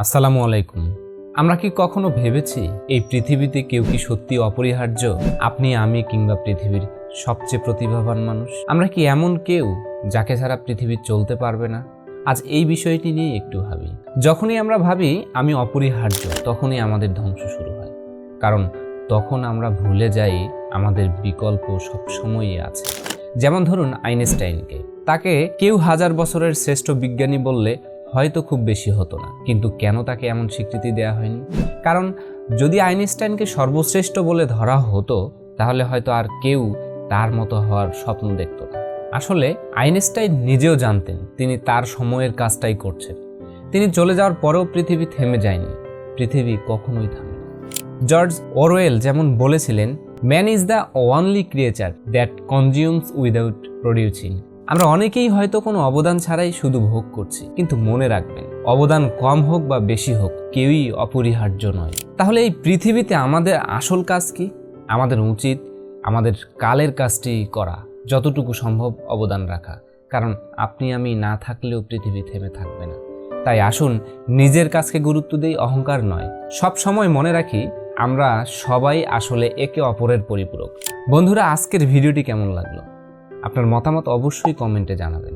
আসসালামু আলাইকুম। আমরা কি কখনো ভেবেছি এই পৃথিবীতে কেউ কি সত্যি অপরিহার্য? আপনি, আমি কিংবা পৃথিবীর সবচেয়ে প্রতিভাবান মানুষ? আমরা কি এমন কেউ যাকে ছাড়া পৃথিবী চলতে পারবে না? আজ এই বিষয়টি নিয়ে একটু ভাবি। যখনই আমরা ভাবি আমি অপরিহার্য, তখনই আমাদের ধ্বংস শুরু হয়। কারণ তখন আমরা ভুলে যাই আমাদের বিকল্প সবসময়ই আছে। যেমন ধরুন আইনস্টাইনকে, তাকে কেউ 1000 বছরের শ্রেষ্ঠ বিজ্ঞানী বললে হয়তো খুব বেশি হতো না, কিন্তু কেন তাকে এমন স্বীকৃতি দেওয়া হয়নি? কারণ যদি আইনস্টাইনকে সর্বশ্রেষ্ঠ বলে ধরা হতো, তাহলে হয়তো আর কেউ তার মতো হওয়ার স্বপ্ন দেখত না। আসলে আইনস্টাইন নিজেও জানতেন তিনি তার সময়ের কাজটাই করছেন। তিনি চলে যাওয়ার পরেও পৃথিবী থেমে যায়নি, পৃথিবী কখনোই থামে। জর্জ অরওয়েল যেমন বলেছিলেন, man is the only creature that consumes without producing. আমরা অনেকেই হয়তো কোনো অবদান ছাড়াই শুধু ভোগ করছি, কিন্তু মনে রাখবেন, অবদান কম হোক বা বেশি হোক, কেউই অপরিহার্য নয়। তাহলে এই পৃথিবীতে আমাদের আসল কাজ কি? আমাদের উচিত আমাদের কালের কাজটি করা, যতটুকু সম্ভব অবদান রাখা। কারণ আপনি আমি না থাকলেও পৃথিবী থেমে থাকবে না। তাই আসুন নিজের কাজকে গুরুত্ব দেই, অহংকার নয়। সব সময় মনে রাখি আমরা সবাই আসলে একে অপরের পরিপূরক। বন্ধুরা, আজকের ভিডিওটি কেমন লাগলো? আপনার মতামত অবশ্যই কমেন্টে জানাবেন।